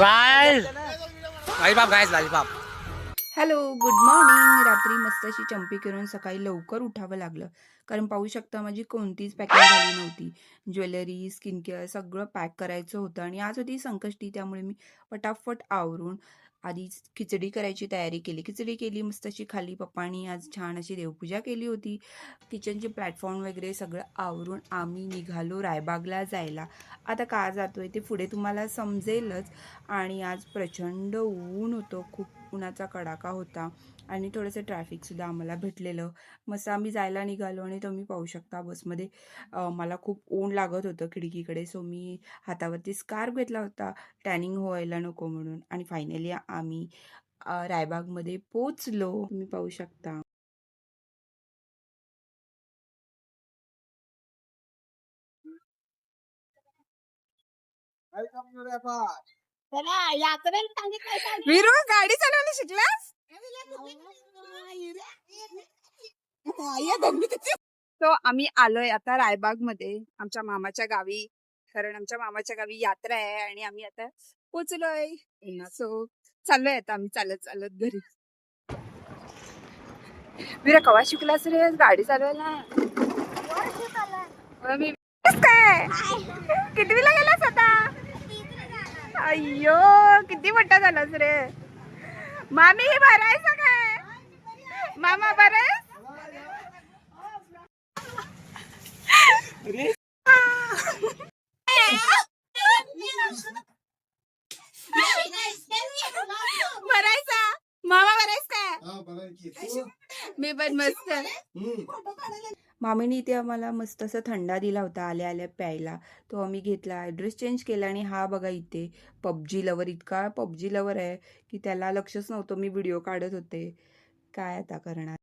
Guys lollipop guys lollipop. Hello, good morning. रात्री मस्त अशी चंपी करून सकाळी लवकर उठावं लागलं. कारण पाहू शकता माझी कोणतीच पॅकिंग झाली नव्हती. ज्वेलरी, स्किन केअर सगळं पॅक करायचं होतं आणि आज होती संकष्टी, त्यामुळे मी फटाफट आवरून आधी खिचडी करायची तयारी केली. खिचडी केली मस्त अशी खाली. पप्पांनी आज छान अशी देवपूजा केली होती. किचनचे प्लॅटफॉर्म वगैरे सगळं आवरून आम्ही निघालो रायबागला जायला. आता का जातोय ते पुढे तुम्हाला समजेलच. आणि आज प्रचंड ऊन होतं, खूप उन्हाचा कडाका होता आणि थोडंसं ट्रॅफिकसुद्धा आम्हाला भेटलेलं. मस्त आम्ही जायला निघालो आणि तुम्ही पाहू शकता बसमध्ये मला खूप ऊन लागत होतं खिडकीकडे. सो मी हातावरती स्कार्फ घेतला होता टॅनिंग व्हायला नको म्हणून. आणि फायनली आम्ही रायबागमध्ये पोचलो, तुम्ही पाहू शकता. वीरू, गाडी चालवायला शिकलास? तो आम्ही आलोय आता रायबाग मध्ये आमच्या मामाच्या गावी. कारण आमच्या मामाच्या गावी यात्रा आहे आणि आम्ही आता पोचलोय. सो चाललोय आता आम्ही चालत चालत घरी. वीरा, कवा शिकलास रे गाडी चालवायला? मी काय कितवीला गेलास आता? अय्यो, किती मोठा झालास रे. मामी हे भरायचं काय? मामा बरं भरायचा. मामा भरायच काय? मी पण मस्त. मामीने इथे आम्हाला मस्त असं थंडा दिला होता आल्या आल्या प्यायला. तो आम्ही घेतला, ड्रेस चेंज केला आणि हा बघा इथे पबजी लवर, इतका पबजी लवर आहे की त्याला लक्षच नव्हतं मी व्हिडिओ काढत होते. काय आता करणार.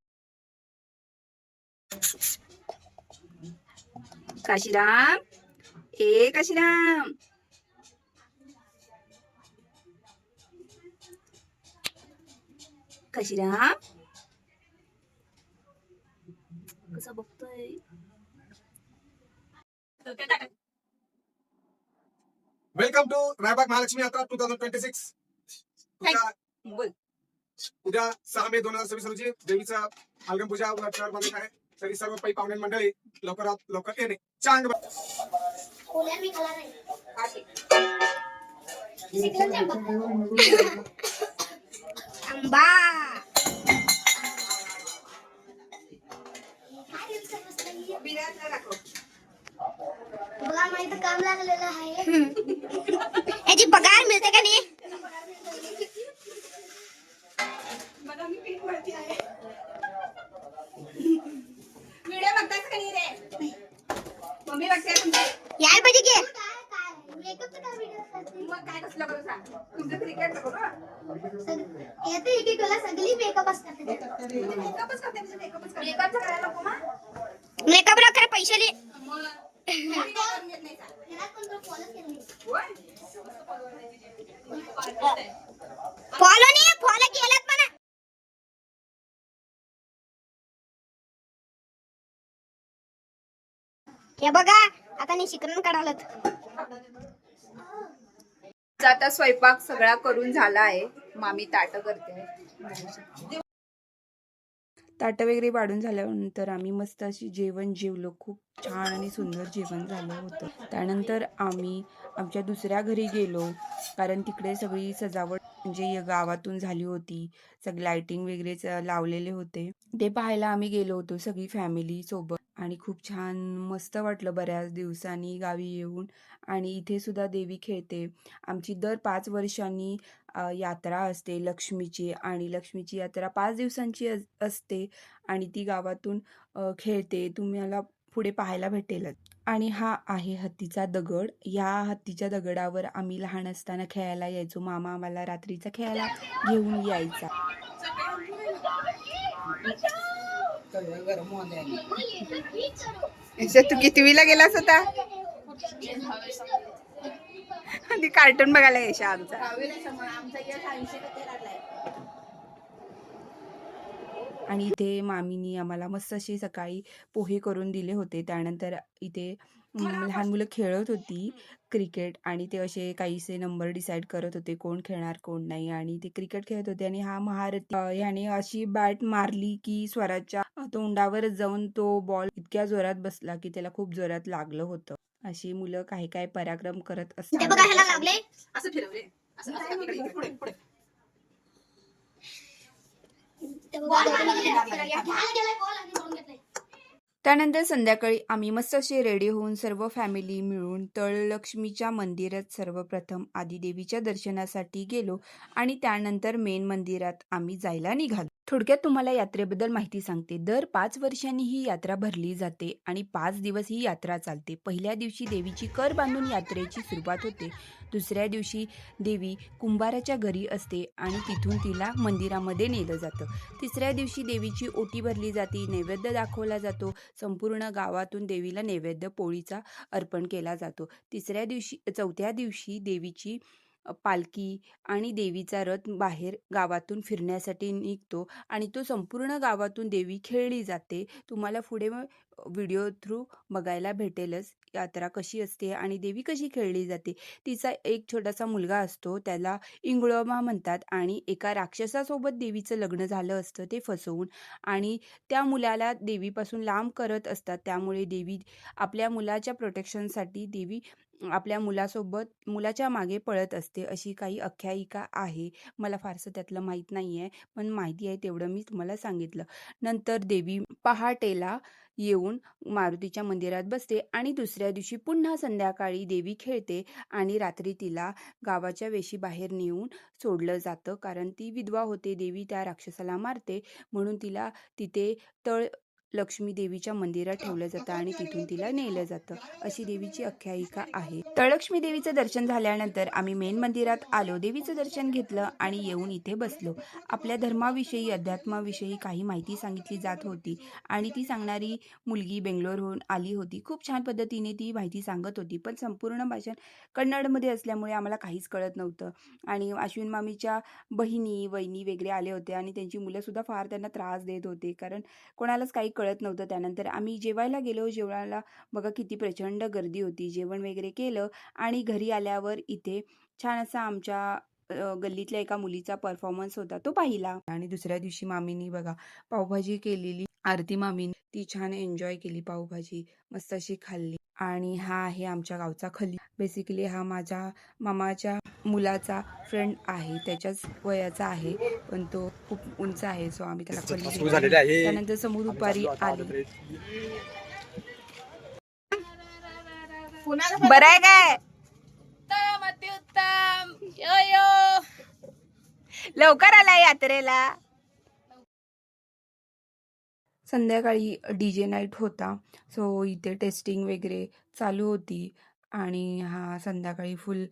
काशीराम, ए काशीराम, काशीराम कसं बघतोय. वेलकम टू रायबाग महालक्ष्मी यात्रा 2026. बोल. उद्या 6 मे 2026 रोजी देवीचा आगम पूजा व बंद आहे. तरी सर्व पै पाहुणे मंडळी लवकरात लवकर येणे. चांग आंबा बघा, माहिती काम लागलेलं आहे. याची पगार मिळते का नाही? व्हिडिओ बघतास का नाही रे? मम्मी बघते तुमची. यार पाहिजे की मग काय कसलं करू सांग. तुमचं क्रिकेट नको का? येते एक एक वेळा सगळी मेकअप असतात. मेकअपच करते, मेकअपच करते. मेकअपचं करायला नको मग. मेकअप ला पैसे दे. फॉलो नाही, फॉलो केलात म्हणा. हे बघा, आता नाही शिकरण काढावलं. आता स्वयंपाक सगळा करून झाला आहे. मामी ताट करते. ताटं वगैरे वाढून झाल्यानंतर आम्ही मस्त अशी जेवण जेवलो. खूप छान आणि सुंदर जेवण झालं होतं. त्यानंतर आम्ही आमच्या दुसऱ्या घरी गेलो, कारण तिकडे सगळी सजावट म्हणजे गावातून झाली होती. सगळे लाइटिंग वगैरे लावलेले होते. ते पाहायला आम्ही गेलो होतो सगळी फॅमिली सोबत आणि खूप छान मस्त वाटलं बऱ्याच दिवसांनी गावी येऊन. आणि इथे सुद्धा देवी खेळते. आमची दर 5 वर्षांनी यात्रा असते लक्ष्मीची, आणि लक्ष्मीची यात्रा 5 दिवसांची असते आणि ती गावातून खेळते. तुम्हाला पुढे पाहायला भेटेलच. आणि हा आहे हत्तीचा दगड. या हत्तीच्या दगडावर आम्ही लहान असताना खेळायला यायचो. मामा आम्हाला रात्रीचा खेळायला घेऊन यायचा. तू कितवीला गेलास होता? ती कार्टून बघायला यायचा आमचा. आणि इथे मामीनी आम्हाला मस्त अशी सकाळी पोहे करून दिले होते. त्यानंतर इथे लहान मुलं खेळत होती क्रिकेट आणि ते असे काहीसे नंबर डिसाईड करत होते कोण खेळणार कोण नाही आणि ते क्रिकेट खेळत होते आणि हा महारथी ह्याने अशी बॅट मारली की स्वराच्या तोंडावर जाऊन तो बॉल इतक्या जोरात बसला की त्याला खूप जोरात लागलं होतं. अशी मुलं काही काही पराक्रम करत ते असतात. बघा ह्याला लागले. असं फिरव रे. असं असं इकडे इकडे पुढे पुढे. ते बघा दोघांनी गेलाय बॉल आणि सोडून घेतलाय. त्यानंतर संध्याकाळी आम्ही मस्त असे रेडी होऊन सर्व फॅमिली मिळून तळलक्ष्मीच्या मंदिरात सर्वप्रथम आदिदेवीच्या दर्शनासाठी गेलो आणि त्यानंतर मेन मंदिरात आम्ही जायला निघालो. थोडक्यात तुम्हाला यात्रेबद्दल माहिती सांगते. दर 5 वर्षांनी ही यात्रा भरली जाते आणि 5 दिवस ही यात्रा चालते. पहिल्या दिवशी देवीची कर बांधून यात्रेची सुरुवात होते. दुसऱ्या दिवशी देवी कुंभाराच्या घरी असते आणि तिथून तिला मंदिरामध्ये नेलं जातं. तिसऱ्या दिवशी देवीची ओटी भरली जाते, नैवेद्य दाखवला जातो. संपूर्ण गावातून देवीला नैवेद्य पोळीचा अर्पण केला जातो. चौथ्या दिवशी देवीची पालखी आणि देवीचा रथ बाहेर गावातून फिरण्यासाठी निघतो आणि तो संपूर्ण गावातून देवी खेळली जाते. तुम्हाला पुढे व्हिडिओ थ्रू बघायला भेटेलच यात्रा कशी असते आणि देवी कशी खेळली जाते. तिचा एक छोटासा मुलगा असतो, त्याला इंगळोबा म्हणतात आणि एका राक्षसासोबत देवीचं लग्न झालं असतं ते फसवून आणि त्या मुलाला देवीपासून लांब करत असतात. त्यामुळे देवी आपल्या मुलाच्या प्रोटेक्शनसाठी देवी आपल्या मुलाच्या मागे पळत असते. अशी काही आख्यायिका आहे. मला फारसं त्यातलं माहीत नाही आहे, पण माहिती आहे तेवढं मी तुम्हाला सांगितलं. नंतर देवी पहाटेला येऊन मारुतीच्या मंदिरात बसते आणि दुसऱ्या दिवशी पुन्हा संध्याकाळी देवी खेळते आणि रात्री तिला गावाच्या वेशीबाहेर नेऊन सोडलं जातं. कारण ती विधवा होते. देवी त्या राक्षसाला मारते म्हणून तिला तिथे लक्ष्मी देवीच्या मंदिरात ठेवलं जातं आणि तिथून तिला नेलं जातं. अशी देवीची आख्यायिका आहे. तळलक्ष्मी देवीचं दर्शन झाल्यानंतर आम्ही मेन मंदिरात आलो. देवीचं दर्शन घेतलं आणि येऊन इथे बसलो. आपल्या धर्माविषयी, अध्यात्माविषयी काही माहिती सांगितली जात होती आणि ती सांगणारी मुलगी बेंगलोरहून आली होती. खूप छान पद्धतीने ती माहिती सांगत होती, पण संपूर्ण भाषण कन्नडमध्ये असल्यामुळे आम्हाला काहीच कळत नव्हतं. आणि अश्विन मामीच्या बहिणी, वहिनी वगैरे आले होते आणि त्यांची मुलंसुद्धा फार त्यांना त्रास देत होते, कारण कोणालाच काही कळत नव्हतं. त्यानंतर आम्ही जेवायला गेलो. जेवणाला बघा किती प्रचंड गर्दी होती. जेवण वगैरे केलं आणि घरी आल्यावर इथे छान असा आमच्या गल्लीतल्या एका मुलीचा परफॉर्मन्स होता, तो पाहिला. आणि दुसऱ्या दिवशी मामीनी बघा पावभाजी केलेली. आरती मामीनी ती छान एन्जॉय केली. पावभाजी मस्त अशी खाल्ली. आणि हा आहे आमच्या गावचा खली. बेसिकली हा माझ्या मामाच्या मुलाचा फ्रेंड आहे. त्याच्याच वयाचा आहे, पण तो खूप उंच आहे. सो आम्ही त्याला खली सुरू झालेले आहे. त्यानंतर समोर दुपारी आली. बरं आहे काय? अत्युत्तम. यो यो. लवकर आला यात्रेला. संध्याकाळी DJ नाईट होता. सो इथे टेस्टिंग वगैरे चालू होती आणि हा संध्याकाळी फुल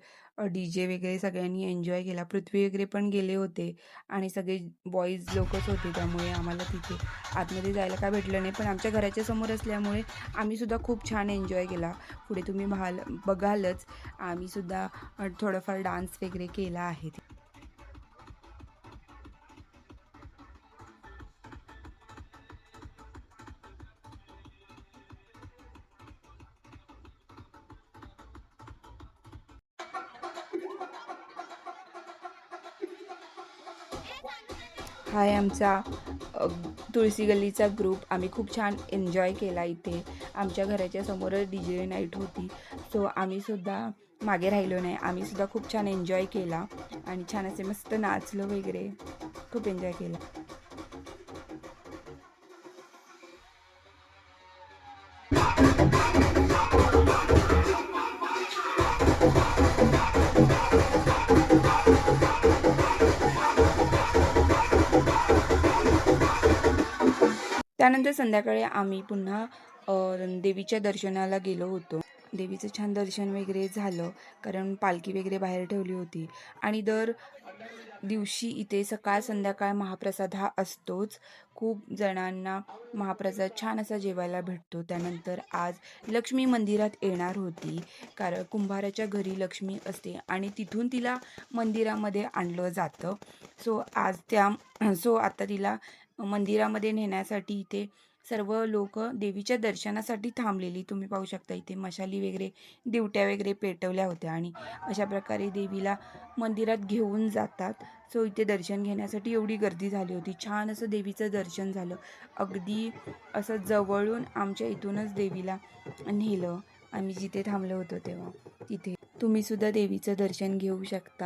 DJ वगैरे सगळ्यांनी एन्जॉय केला. पृथ्वी वगैरे पण गेले होते आणि सगळे बॉईज लोकच होते, त्यामुळे आम्हाला तिथे आतमध्ये जायला काय भेटलं नाही. पण आमच्या घराच्या समोर असल्यामुळे आम्हीसुद्धा खूप छान एन्जॉय केला. पुढे तुम्ही बघालच आम्हीसुद्धा थोडंफार डान्स वगैरे केला आहे. हा आहे आमचा तुळशी गल्लीचा ग्रुप. आम्ही खूप छान एन्जॉय केला इथे. आमच्या घराच्या समोरच DJ नाईट होती, सो आम्हीसुद्धा मागे राहिलो नाही. आम्हीसुद्धा खूप छान एन्जॉय केला आणि छान असे मस्त नाचलो वगैरे, खूप एन्जॉय केला. त्यानंतर संध्याकाळी आम्ही पुन्हा देवीच्या दर्शनाला गेलो होतो. देवीचं छान दर्शन वगैरे झालं, कारण पालखी वगैरे बाहेर ठेवली होती. आणि दर दिवशी इथे सकाळ संध्याकाळ महाप्रसाद हा असतोच. खूप जणांना महाप्रसाद छान असा जेवायला भेटतो. त्यानंतर आज लक्ष्मी मंदिरात येणार होती, कारण कुंभाराच्या घरी लक्ष्मी असते आणि तिथून तिला मंदिरामध्ये आणलं जातं. सो आता तिला मंदिरामध्ये नेण्यासाठी इथे सर्व लोक देवीच्या दर्शनासाठी थांबलेली. तुम्ही पाहू शकता इथे मशाली वगैरे, दिवट्या वगैरे पेटवल्या होत्या आणि अशा प्रकारे देवीला मंदिरात घेऊन जातात. सो इथे दर्शन घेण्यासाठी एवढी गर्दी झाली होती. छान असं देवीचं दर्शन झालं. अगदी असं जवळून आमच्या इथूनच देवीला नेलं. आम्ही जिथे थांबलो होतो तेव्हा तिथे. तुम्ही सुद्धा देवीचं दर्शन घेऊ शकता.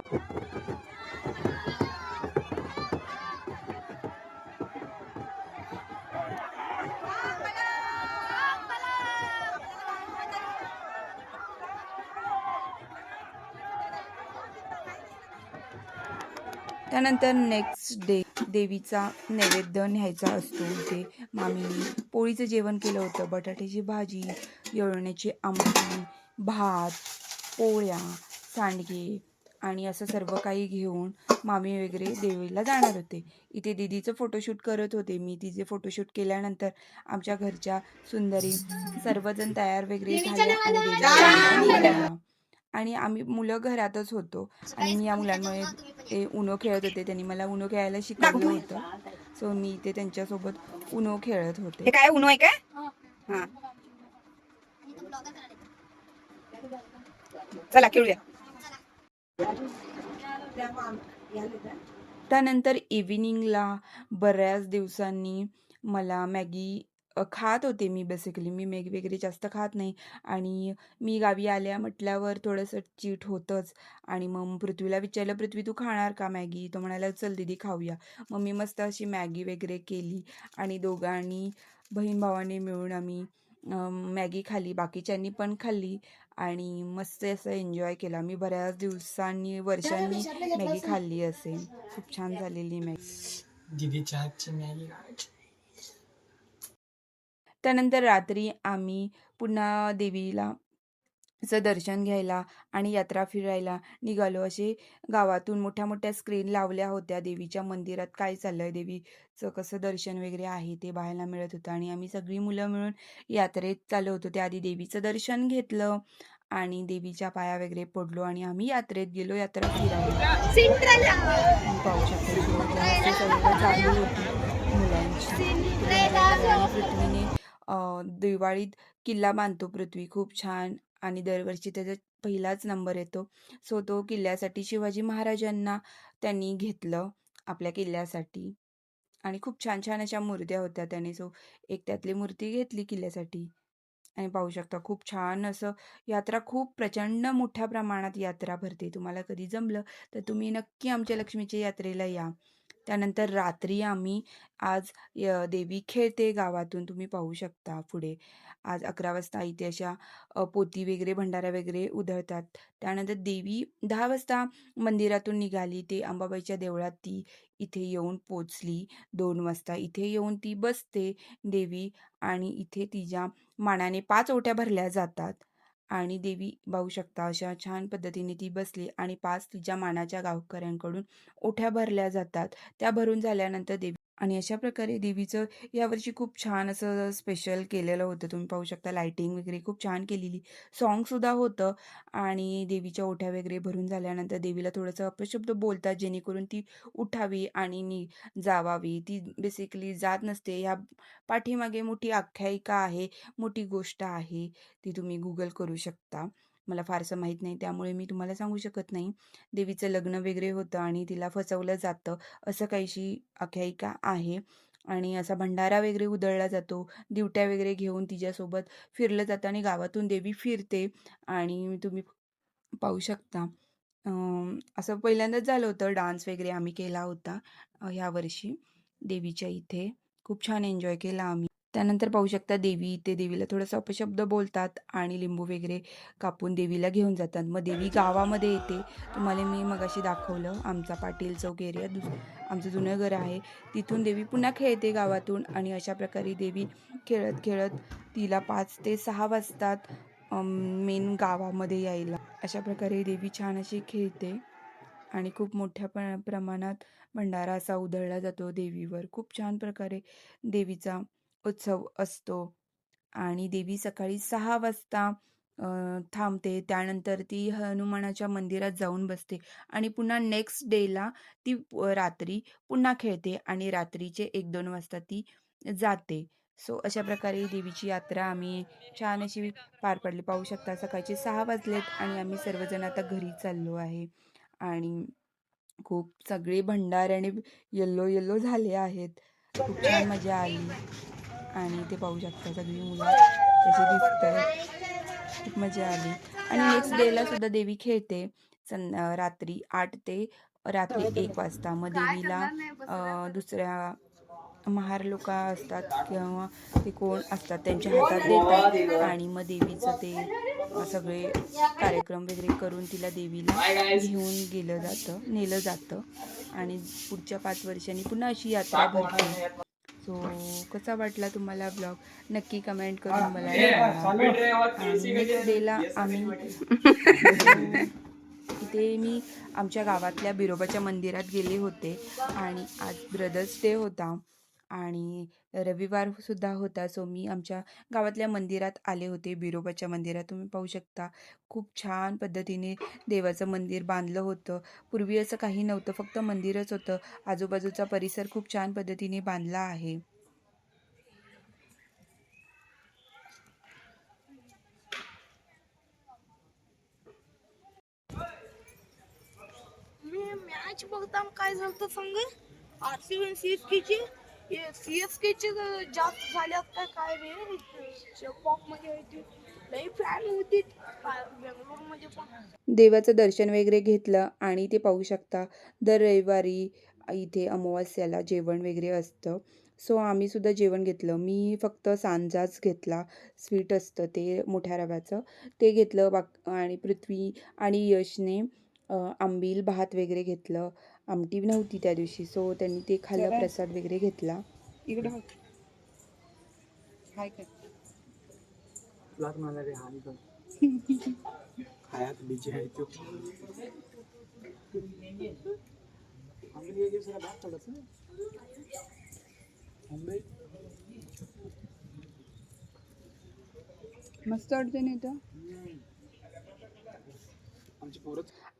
त्यानंतर नेक्स्ट डे देवीचा नैवेद्य न्यायचा असतो. इथे मामीने पोळीचं जेवण केलं होतं. बटाट्याची भाजी, येळवण्याची आमटी, भात, पोळ्या, सांडगे आणि असं सर्व काही घेऊन मामी वगैरे देवीला जाणार होते. इथे दीदीचं फोटोशूट करत होते मी. तिचे फोटोशूट केल्यानंतर आमच्या घरच्या सुंदरी सर्वजण तयार वगैरे झाल्या आणि देवीला निघाल्या. आणि आम्ही मुलं घरातच होतो आणि मी या मुलांमुळे ते उनो खेळत होते. त्यांनी मला उनो खेळायला शिकवलं होतं. सो मी इथे त्यांच्यासोबत उनो खेळत होते. हे काय उनो आहे काय? हा, चला खेळूया. त्यानंतर इव्हिनिंगला बऱ्याच दिवसांनी मला मॅगी खात होते मी. बेसिकली मी मॅगी वगैरे जास्त खात नाही आणि मी गावी आल्या म्हटल्यावर थोडंसं चीट होतंच. आणि मग पृथ्वीला विचारलं, पृथ्वी तू खाणार का मॅगी? तो म्हणाला चल दीदी खाऊया. मग मी मस्त अशी मॅगी वगैरे केली आणि दोघांनी बहीण भावाने मिळून आम्ही मॅगी खाल्ली. बाकीच्यांनी पण खाल्ली आणि मस्त असं एन्जॉय केला. मी बऱ्याच दिवसांनी वर्षांनी मॅगी खाल्ली असेल. खूप छान झालेली मॅगी. दीदीच्या हातची मॅगी त्यानंतर रात्री आम्ही पुन्हा देवीला चं दर्शन घ्यायला आणि यात्रा फिरायला निघालो. असे गावातून मोठ्या मोठ्या स्क्रीन लावल्या होत्या. देवीच्या मंदिरात काय चाललंय, देवीचं कसं दर्शन वगैरे आहे ते पाहायला मिळत होतं आणि आम्ही सगळी मुलं मिळून यात्रेत चाललो होतो. त्याआधी देवीचं दर्शन घेतलं आणि देवीच्या पाया वगैरे पडलो आणि आम्ही यात्रेत गेलो यात्रा फिरायला. तुम्ही पाहू शकता इथे मजा मस्ती सर्व चालू होती मुलांची. आणि पृथ्वीने दिवाळीत किल्ला बांधतो पृथ्वी खूप छान आणि दरवर्षी त्याचा पहिलाच नंबर येतो. सो तो किल्ल्यासाठी शिवाजी महाराजांना त्यांनी घेतलं आपल्या किल्ल्यासाठी आणि खूप छान छान अशा मूर्त्या होत्या त्याने. सो एक त्यातली मूर्ती घेतली किल्ल्यासाठी आणि पाहू शकता खूप छान असं यात्रा, खूप प्रचंड मोठ्या प्रमाणात यात्रा भरते. तुम्हाला कधी जमलं तर तुम्ही नक्की आमच्या लक्ष्मीच्या यात्रेला या. त्यानंतर रात्री आम्ही आज देवी खेळते गावातून तुम्ही पाहू शकता पुढे. आज 11 वाजता इथे अशा पोती वगैरे भंडारा वगैरे उधळतात. त्यानंतर देवी 10 वाजता मंदिरातून निघाली. ते अंबाबाईच्या देवळात ती इथे येऊन पोचली. 2 वाजता इथे येऊन ती बसते देवी आणि इथे तिच्या मानाने 5 ओट्या भरल्या जातात आणि देवी पाहू शकता अशा छान पद्धतीने ती बसली आणि 5 तिच्या मानाच्या गावकऱ्यांकडून ओठ्या भरल्या जातात. त्या भरून झाल्यानंतर देवी आणि अशा प्रकारे देवीचं यावर्षी खूप छान असं स्पेशल केलेलं होतं. तुम्ही पाहू शकता लाइटिंग वगैरे खूप छान केलेली. सॉन्गसुद्धा होतं आणि देवीच्या ओठ्या वगैरे भरून झाल्यानंतर देवीला थोडंसं अपशब्द बोलतात जेणेकरून ती उठावी आणि जावावी. ती बेसिकली जात नसते. ह्या पाठीमागे मोठी आख्यायिका आहे, मोठी गोष्ट आहे. ती तुम्ही गूगल करू शकता. मला फारसं माहीत नाही त्यामुळे मी तुम्हाला सांगू शकत नाही. देवीचं लग्न वगैरे होतं आणि तिला फसवलं जातं असं काहीशी आख्यायिका आहे आणि असा भंडारा वगैरे उधळला जातो. दिवट्या वगैरे घेऊन तिच्यासोबत फिरलं जातं आणि गावातून देवी फिरते आणि तुम्ही पाहू शकता. असं पहिल्यांदाच झालं होतं. डान्स वगैरे आम्ही केला होता ह्या वर्षी देवीच्या इथे. खूप छान एन्जॉय केला आम्ही. त्यानंतर पाहू शकता देवी इथे देवीला थोडंसं अपशब्द बोलतात आणि लिंबू वगैरे कापून देवीला घेऊन जातात. मग देवी गावामध्ये येते. तुम्हाला मी मगाशी दाखवलं आमचा पाटील चौक एरिया आमचं जुनं घर आहे. तिथून देवी पुन्हा खेळते गावातून आणि अशा प्रकारे देवी खेळत खेळत तिला 5 ते 6 वाजतात मेन गावामध्ये यायला. अशा प्रकारे देवी छान अशी खेळते आणि खूप मोठ्या प्रमाणात भंडारा असा उधळला जातो देवीवर. खूप छान प्रकारे देवीचा उत्सव असतो आणि देवी सकाळी 6 वाजता थांबते. त्यानंतर ती हनुमानाच्या मंदिरात जाऊन बसते आणि पुन्हा नेक्स्ट डेला ती रात्री पुन्हा खेळते आणि रात्रीचे 1-2 वाजता ती जाते. सो अशा प्रकारे देवीची यात्रा आम्ही छान अशी पार पडली. पाहू शकता सकाळचे 6 वाजलेत आणि आम्ही सर्वजण आता घरी चाललो आहे. आणि खूप सगळे भंडाऱ्याने येल्लो येल्लो झाले आहेत. खूप छान मजा आली आणि ते पाहू शकता सगळी मुलं कशी दिसतात. खूप मजा आली आणि नेक्स्ट डेला सुद्धा देवी खेळते रात्री 8 ते रात्री 1 वाजता. मग देवीला दुसऱ्या महार लोक असतात किंवा ते कोण असतात त्यांच्या हातात देतात आणि मग देवीचं ते सगळे कार्यक्रम वगैरे करून तिला देवीला घेऊन नेलं जातं आणि पुढच्या 5 वर्षांनी पुन्हा अशी यात्रा भरते. सो कसा वाटला तुम्हाला ब्लॉग नक्की कमेंट करून मला सांगा. नेक्स्ट डेला आम्ही इथे मी आमच्या गावातल्या बिरोबाच्या मंदिरात गेले होते आणि आज ब्रदर्स डे होता आणि रविवार सुद्धा होता. सो मी आमच्या गावातल्या मंदिरात आले होते, बिरोबाच्या मंदिरात. तुम्ही पाहू शकता खूप छान पद्धतीने देवाचं मंदिर बांधलं होतं. पूर्वी असं काही नव्हतं, फक्त मंदिरच होतं. आजूबाजूचा परिसर खूप छान पद्धतीने बांधला आहे. मी मॅच बघताना काय झालं सांग आरसीबी आणि सीएसकेचे जास्त झाल्यात काय रे पॉप मध्ये होती लई फॅन होती बेंगलोर मध्ये पण. देवाचं दर्शन वगैरे घेतलं आणि ते पाहू शकता दर रविवारी इथे अमावास्याला जेवण वगैरे असतं. सो आम्ही सुद्धा जेवण घेतलं. मी फक्त सांजाच घेतला, स्वीट असतं ते मोठ्या रव्याचं ते घेतलं. आणि पृथ्वी आणि यशने आंबील भात वगैरे घेतलं. आमटी नव्हती त्या दिवशी सो त्यांनी ते खाल्लं, प्रसाद वगैरे घेतला. इकडे काय काय खायात बीचे आहे तो मस्त अडचण येतं.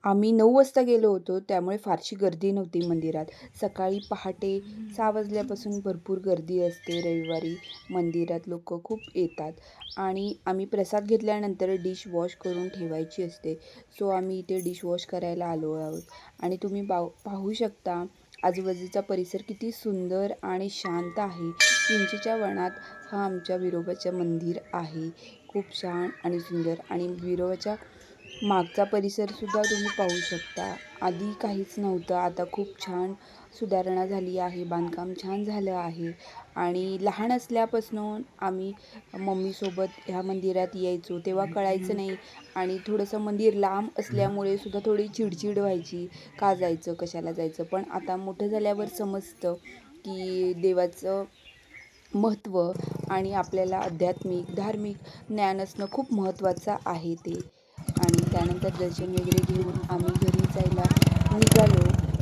आम्ही 9 वाजता गेलो होतो त्यामुळे फारशी गर्दी नव्हती मंदिरात. सकाळी पहाटे 6 वाजल्यापासून भरपूर गर्दी असते. रविवारी मंदिरात लोक खूप येतात आणि आम्ही प्रसाद घेतल्यानंतर डिश वॉश करून ठेवायची असते. सो आम्ही इथे डिश वॉश करायला आलो आहोत आणि तुम्ही पाहू शकता आजूबाजूचा परिसर किती सुंदर आणि शांत आहे. चिंचेच्या वनात हा आमच्या बिरोबाचं मंदिर आहे. खूप छान आणि सुंदर आणि बिरोबाच्या मागचा परिसरसुद्धा तुम्ही पाहू शकता. आधी काहीच नव्हतं, आता खूप छान सुधारणा झाली आहे, बांधकाम छान झालं आहे. आणि लहान असल्यापासून आम्ही मम्मीसोबत ह्या मंदिरात यायचो तेव्हा कळायचं नाही आणि थोडंसं मंदिर लांब असल्यामुळे सुद्धा थोडी चिडचिड व्हायची, का जायचं कशाला जायचं. पण आता मोठं झाल्यावर समजतं की देवाचं महत्त्व आणि आपल्याला आध्यात्मिक धार्मिक ज्ञान असणं खूप महत्त्वाचं आहे ते. आणि त्यानंतर दर्शन वगैरे घेऊन आम्ही घरी जायला निघालो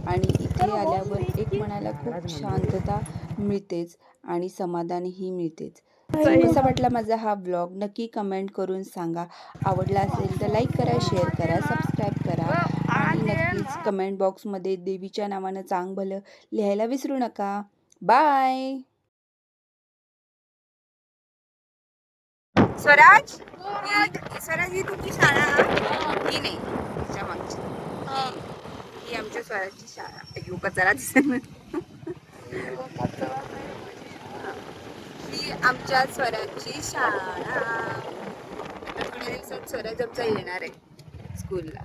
आणि इथे आल्यावर एक मनाला खूप शांतता मिळतेच आणि समाधानही मिळतेच. कसा वाटला माझा हा ब्लॉग नक्की कमेंट करून सांगा. आवडला असेल तर लाईक करा, शेअर करा, सबस्क्राईब करा आणि नक्कीच कमेंट बॉक्समध्ये देवीच्या नावानं चांग भलं लिहायला विसरू नका. बाय. स्वराज स्वराज ही तुमची शाळा ही नाही त्याच्या मागची ही आमच्या स्वराजची शाळा. अयो कचरा दिसेल. ही आमच्या स्वराजची शाळा. आता थोड्या दिवसात स्वराज आमचा येणार आहे स्कूलला.